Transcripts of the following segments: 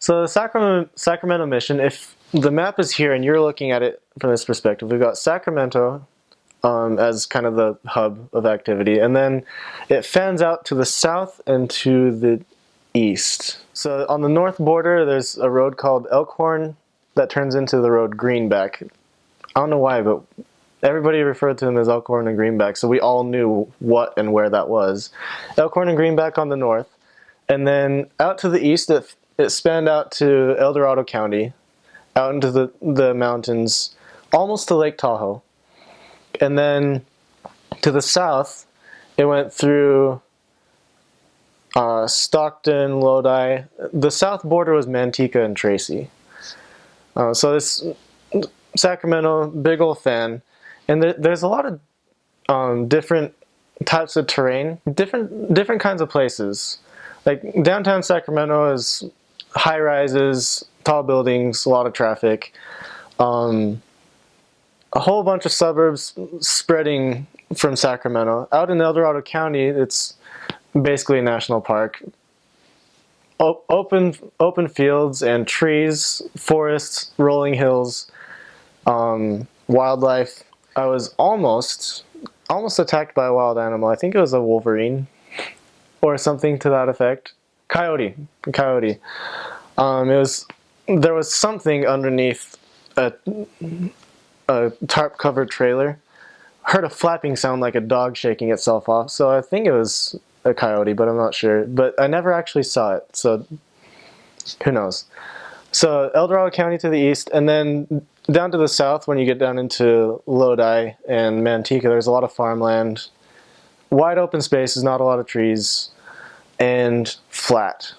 So the Sacramento mission, if the map is here and you're looking at it from this perspective, we've got Sacramento as kind of the hub of activity, and then it fans out to the south and to the east. So on the north border, there's a road called Elkhorn that turns into the road Greenback. I don't know why, but everybody referred to them as Elkhorn and Greenback, so we all knew what and where that was. Elkhorn and Greenback on the north, and then out to the east, it spanned out to El Dorado County, out into the mountains, almost to Lake Tahoe. And then to the south, it went through Stockton, Lodi. The south border was Manteca and Tracy. So this Sacramento, big old fan. And there's a lot of different types of terrain, different kinds of places. Like downtown Sacramento is high rises, tall buildings, a lot of traffic. A whole bunch of suburbs spreading from Sacramento. Out in El Dorado County, it's basically a national park. Open fields and trees, forests, rolling hills, wildlife. I was almost attacked by a wild animal. I think it was a wolverine or something to that effect. Coyote. There was something underneath a tarp covered trailer. Heard a flapping sound like a dog shaking itself off, so I think it was a coyote, but I'm not sure. But I never actually saw it, so who knows. So El Dorado County to the east, and then down to the south when you get down into Lodi and Manteca, there's a lot of farmland, wide open spaces, not a lot of trees, and flat.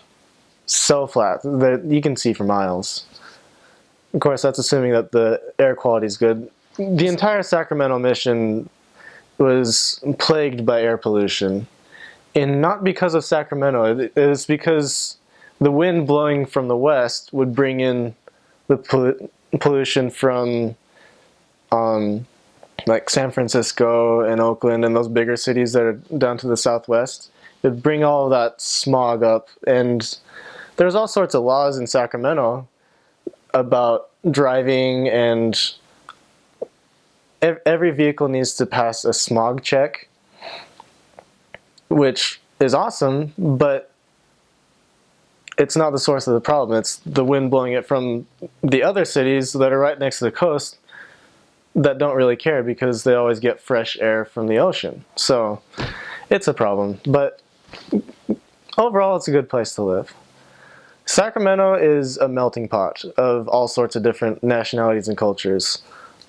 So flat that you can see for miles. Of course, that's assuming that the air quality is good. The entire Sacramento mission was plagued by air pollution. And not because of Sacramento, it was because the wind blowing from the west would bring in the pollution from like San Francisco and Oakland and those bigger cities that are down to the southwest. It would bring all of that smog up. And there's all sorts of laws in Sacramento about driving, and every vehicle needs to pass a smog check, which is awesome, but it's not the source of the problem. It's the wind blowing it from the other cities that are right next to the coast that don't really care because they always get fresh air from the ocean. So it's a problem, but overall it's a good place to live. Sacramento is a melting pot of all sorts of different nationalities and cultures.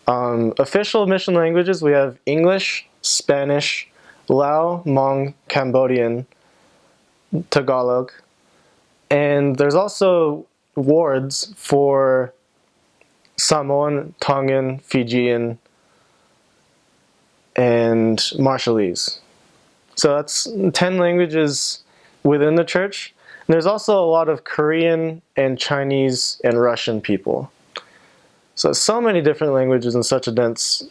Official mission languages, we have English, Spanish, Lao, Hmong, Cambodian, Tagalog, and there's also wards for Samoan, Tongan, Fijian, and Marshallese. So that's 10 languages within the church. And there's also a lot of Korean and Chinese and Russian people. So many different languages in such a dense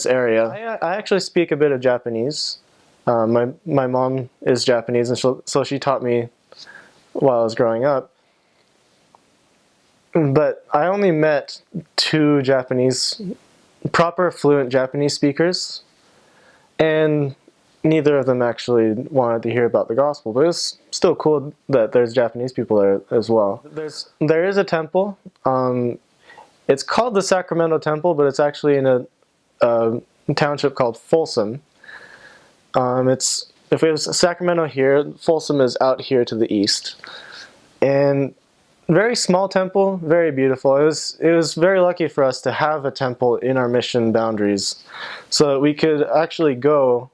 area. I actually speak a bit of Japanese. My mom is Japanese, and so she taught me while I was growing up. But I only met 2 proper fluent Japanese speakers, and neither of them actually wanted to hear about the gospel, but it's still cool that there's Japanese people there as well. There is a temple. It's called the Sacramento Temple, but it's actually in a township called Folsom. If it was Sacramento here, Folsom is out here to the east. And very small temple, very beautiful. It was very lucky for us to have a temple in our mission boundaries so that we could actually go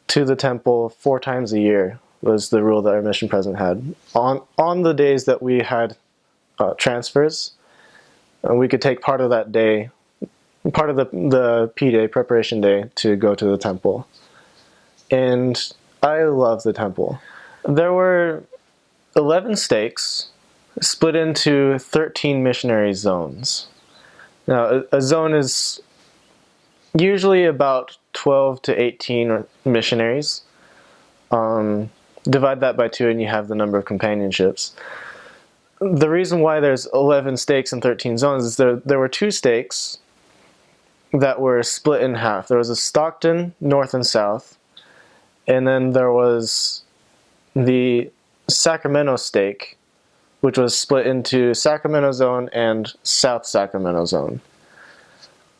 to the temple 4 times a year was the rule that our mission president had. On the days that we had transfers, we could take part of that day, part of the P-Day, preparation day, to go to the temple. And I love the temple. There were 11 stakes split into 13 missionary zones. Now, a zone is usually about 12 to 18 missionaries. Divide that by 2 and you have the number of companionships. the reason why there's 11 stakes and 13 zones is there were 2 stakes that were split in half. There was a Stockton, north and south, and then there was the Sacramento stake, which was split into Sacramento zone and South Sacramento zone.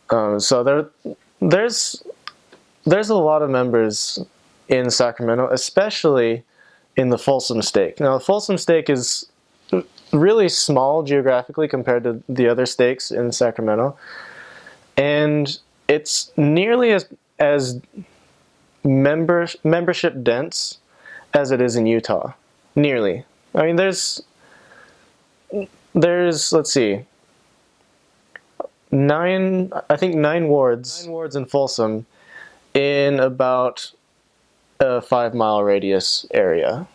So there's a lot of members in Sacramento, especially in the Folsom stake. Now, the Folsom stake is really small geographically compared to the other stakes in Sacramento, and it's nearly as membership dense as it is in Utah. Nearly. I mean, there's let's see, nine wards in Folsom in about a 5-mile radius area,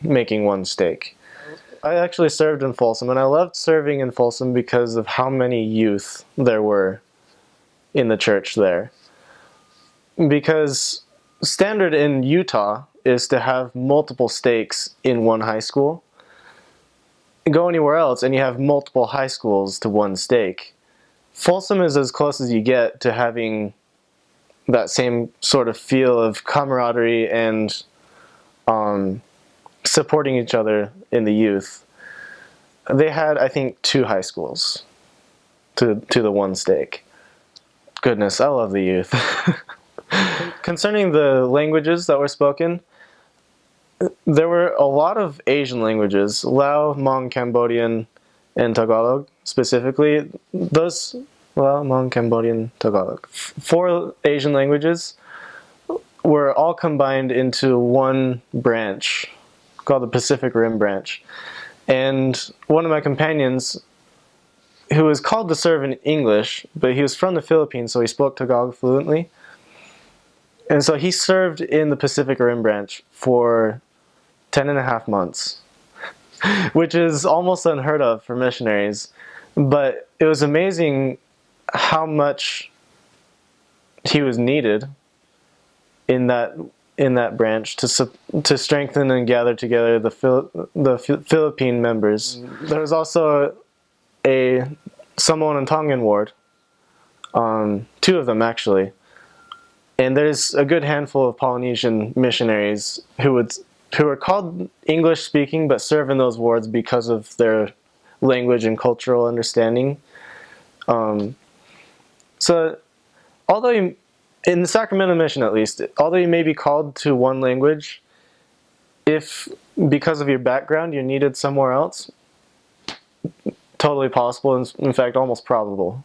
making one stake. I actually served in Folsom, and I loved serving in Folsom because of how many youth there were in the church there. Because standard in Utah is to have multiple stakes in one high school. Go anywhere else and you have multiple high schools to one stake. Folsom is as close as you get to having that same sort of feel of camaraderie and supporting each other in the youth. They had, I think, 2 high schools to the one stake. Goodness, I love the youth. Concerning the languages that were spoken, there were a lot of Asian languages, Lao, Hmong, Cambodian, and Tagalog specifically. Lao, Hmong, Cambodian, Tagalog. 4 Asian languages were all combined into one branch called the Pacific Rim branch. And one of my companions, who was called to serve in English, but he was from the Philippines, so he spoke Tagalog fluently. And so he served in the Pacific Rim branch for 10.5 months, which is almost unheard of for missionaries. But it was amazing how much he was needed in that branch to strengthen and gather together the Philippine members. There was also a Samoan and Tongan ward, 2 of them actually. And there's a good handful of Polynesian missionaries who are called English speaking but serve in those wards because of their language and cultural understanding. So although in the Sacramento mission at least, although you may be called to one language, if because of your background you're needed somewhere else, totally possible, and in fact almost probable